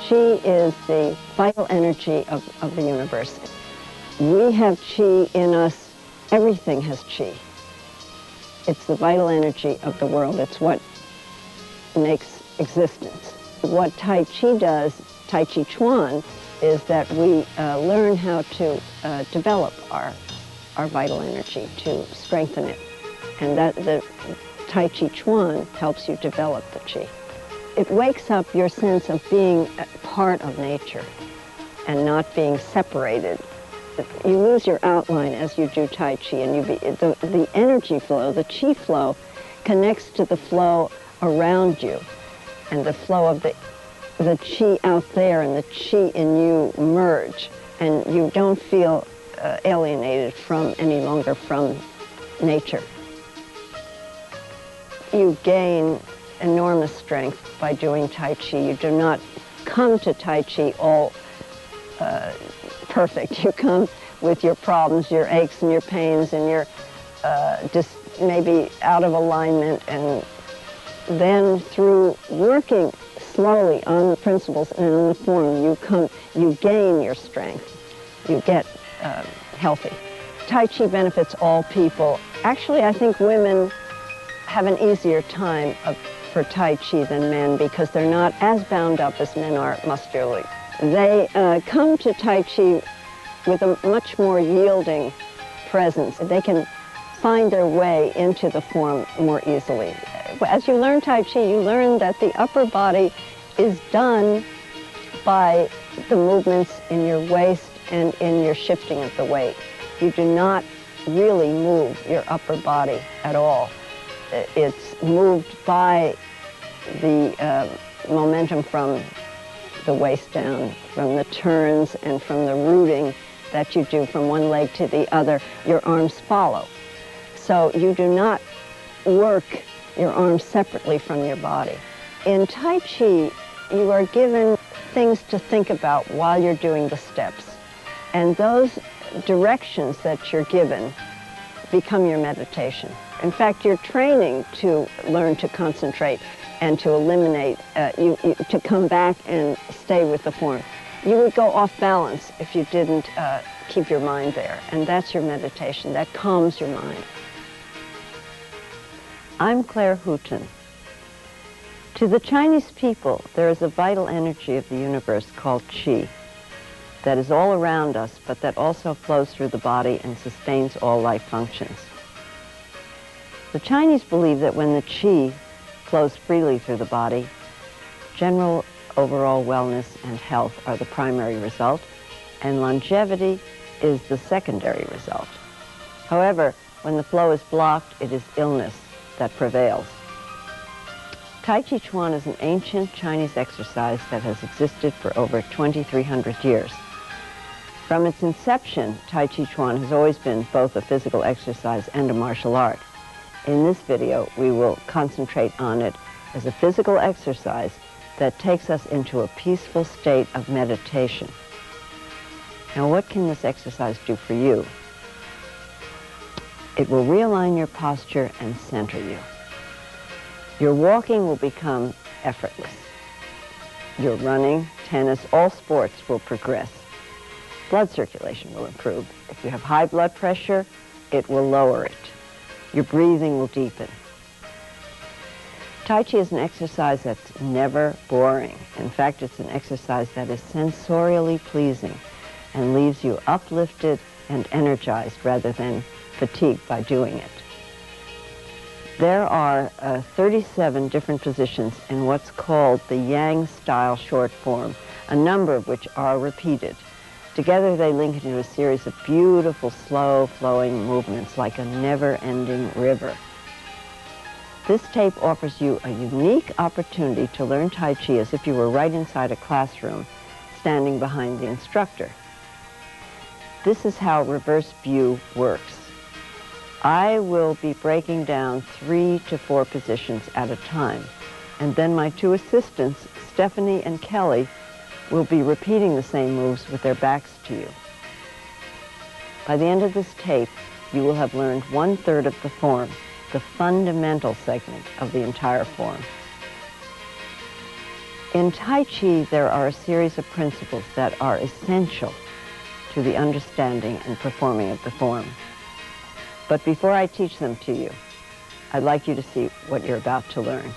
Qi is the vital energy of the universe. We have Qi in us. Everything has Qi. It's the vital energy of the world. It's what makes existence. What Tai Chi does, Tai Chi Chuan, is that we learn how to develop our vital energy, to strengthen it. And that the Tai Chi Chuan helps you develop the Qi. It wakes up your sense of being a part of nature and not being separated. You lose your outline as you do Tai Chi, and the energy flow, the Qi flow, connects to the flow around you, and the flow of the Qi out there and the Qi in you merge, and you don't feel alienated any longer from nature. You gain enormous strength by doing Tai Chi. You do not come to Tai Chi all perfect. You come with your problems, your aches and your pains, and your just maybe out of alignment, and then through working slowly on the principles and on the form, you gain your strength. You get healthy. Tai Chi benefits all people. Actually, I think women have an easier time for Tai Chi than men because they're not as bound up as men are muscularly. They come to Tai Chi with a much more yielding presence. They can find their way into the form more easily. As you learn Tai Chi, you learn that the upper body is done by the movements in your waist and in your shifting of the weight. You do not really move your upper body at all. It's moved by the momentum from the waist down, from the turns and from the rooting that you do from one leg to the other. Your arms follow. So you do not work your arms separately from your body. In Tai Chi, you are given things to think about while you're doing the steps. And those directions that you're given become your meditation. In fact, you're training to learn to concentrate and to eliminate, to come back and stay with the form. You would go off balance if you didn't keep your mind there. And that's your meditation. That calms your mind. I'm Claire Hooton. To the Chinese people, there is a vital energy of the universe called Qi that is all around us, but that also flows through the body and sustains all life functions. The Chinese believe that when the Qi flows freely through the body, general overall wellness and health are the primary result, and longevity is the secondary result. However, when the flow is blocked, it is illness that prevails. Tai Chi Chuan is an ancient Chinese exercise that has existed for over 2,300 years. From its inception, Tai Chi Chuan has always been both a physical exercise and a martial art. In this video, we will concentrate on it as a physical exercise that takes us into a peaceful state of meditation. Now, what can this exercise do for you? It will realign your posture and center you. Your walking will become effortless. Your running, tennis, all sports will progress. Blood circulation will improve. If you have high blood pressure, it will lower it. Your breathing will deepen. Tai Chi is an exercise that's never boring. In fact, it's an exercise that is sensorially pleasing and leaves you uplifted and energized rather than fatigued by doing it. There are 37 different positions in what's called the Yang style short form, a number of which are repeated. Together they link into a series of beautiful, slow-flowing movements like a never-ending river. This tape offers you a unique opportunity to learn Tai Chi as if you were right inside a classroom, standing behind the instructor. This is how reverse view works. I will be breaking down 3 to 4 positions at a time, and then my 2 assistants, Stephanie and Kelly, will be repeating the same moves with their backs to you. By the end of this tape, you will have learned 1/3 of the form, the fundamental segment of the entire form. In Tai Chi, there are a series of principles that are essential to the understanding and performing of the form. But before I teach them to you, I'd like you to see what you're about to learn.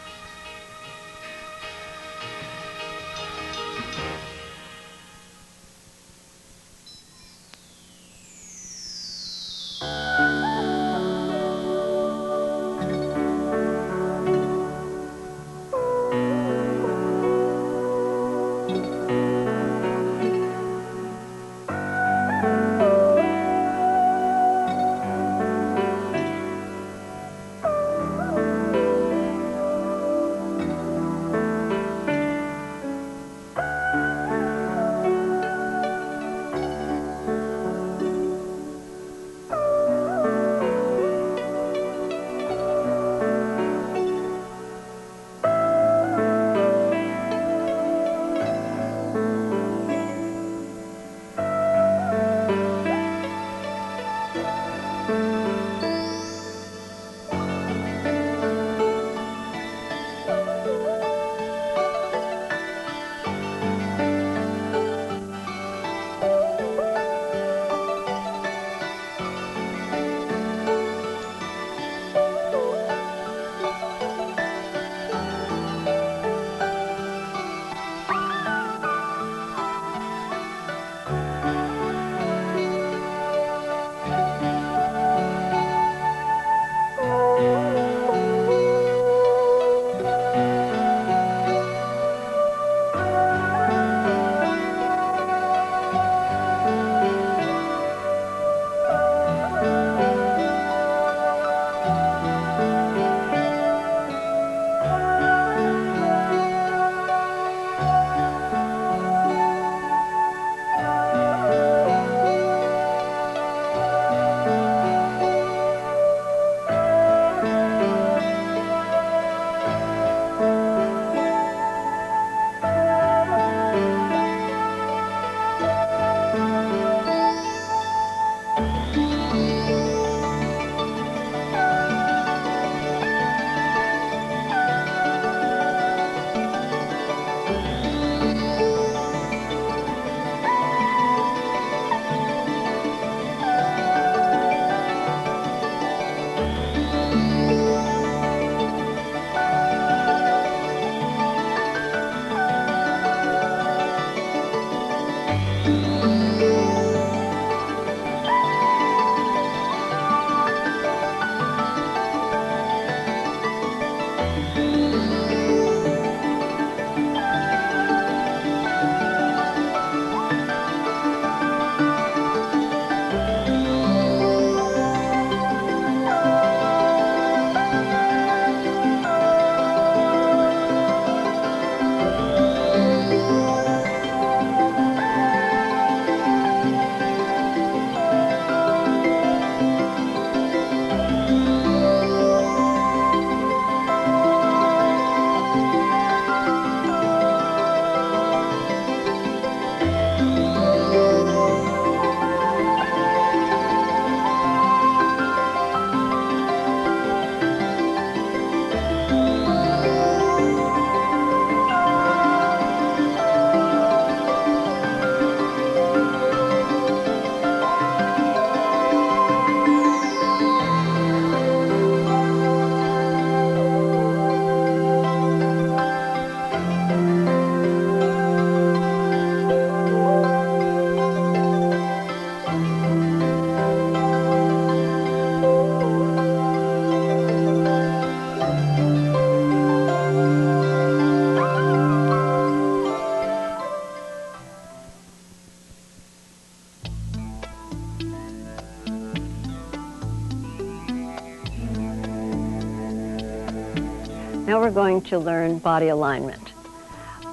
Now we're going to learn body alignment.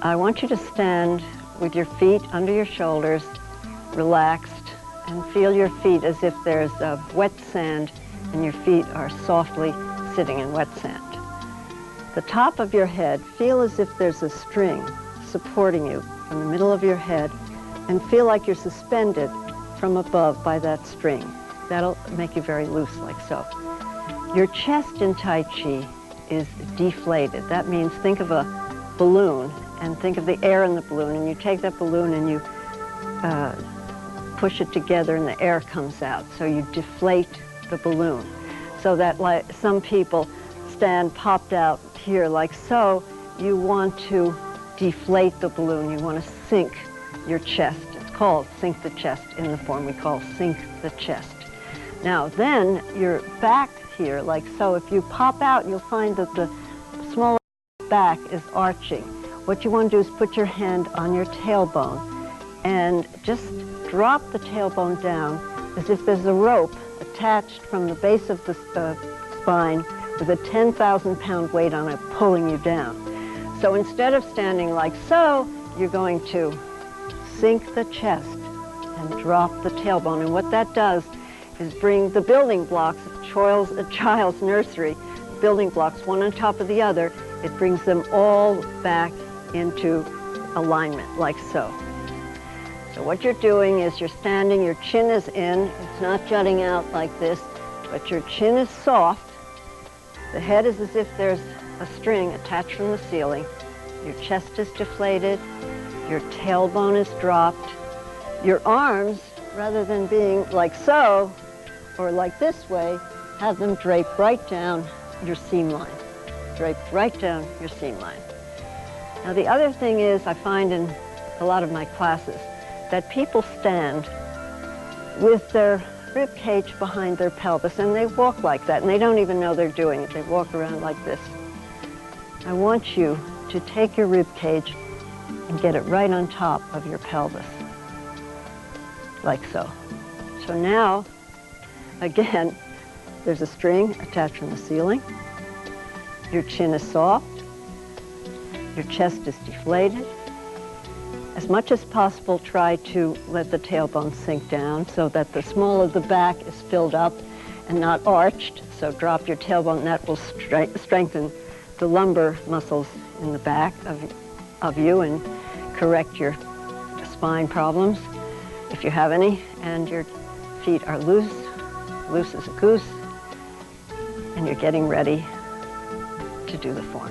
I want you to stand with your feet under your shoulders, relaxed, and feel your feet as if there's wet sand and your feet are softly sitting in wet sand. The top of your head, feel as if there's a string supporting you from the middle of your head, and feel like you're suspended from above by that string. That'll make you very loose, like so. Your chest in Tai Chi is deflated. That means think of a balloon, and think of the air in the balloon, and you take that balloon and you push it together and the air comes out. So you deflate the balloon. So that, like some people stand popped out here like so, you want to deflate the balloon. You want to sink your chest. It's called sink the chest in the form we call sink the chest. Now then, your back here, like so, if you pop out, you'll find that the smaller back is arching. What you want to do is put your hand on your tailbone and just drop the tailbone down as if there's a rope attached from the base of the spine with a 10,000-pound weight on it pulling you down. So instead of standing like so, you're going to sink the chest and drop the tailbone. And what that does is bring the building blocks, a child's nursery, building blocks one on top of the other. It brings them all back into alignment, like so. So what you're doing is you're standing, your chin is in, it's not jutting out like this, but your chin is soft. The head is as if there's a string attached from the ceiling. Your chest is deflated, your tailbone is dropped. Your arms, rather than being like so, or like this way, have them draped right down your seam line. Draped right down your seam line. Now the other thing is, I find in a lot of my classes, that people stand with their rib cage behind their pelvis, and they walk like that, and they don't even know they're doing it. They walk around like this. I want you to take your rib cage and get it right on top of your pelvis, like so. So now, again, there's a string attached from the ceiling. Your chin is soft. Your chest is deflated. As much as possible, try to let the tailbone sink down so that the small of the back is filled up and not arched. So drop your tailbone, and that will strengthen the lumbar muscles in the back of you and correct your spine problems, if you have any. And your feet are loose as a goose, and you're getting ready to do the form.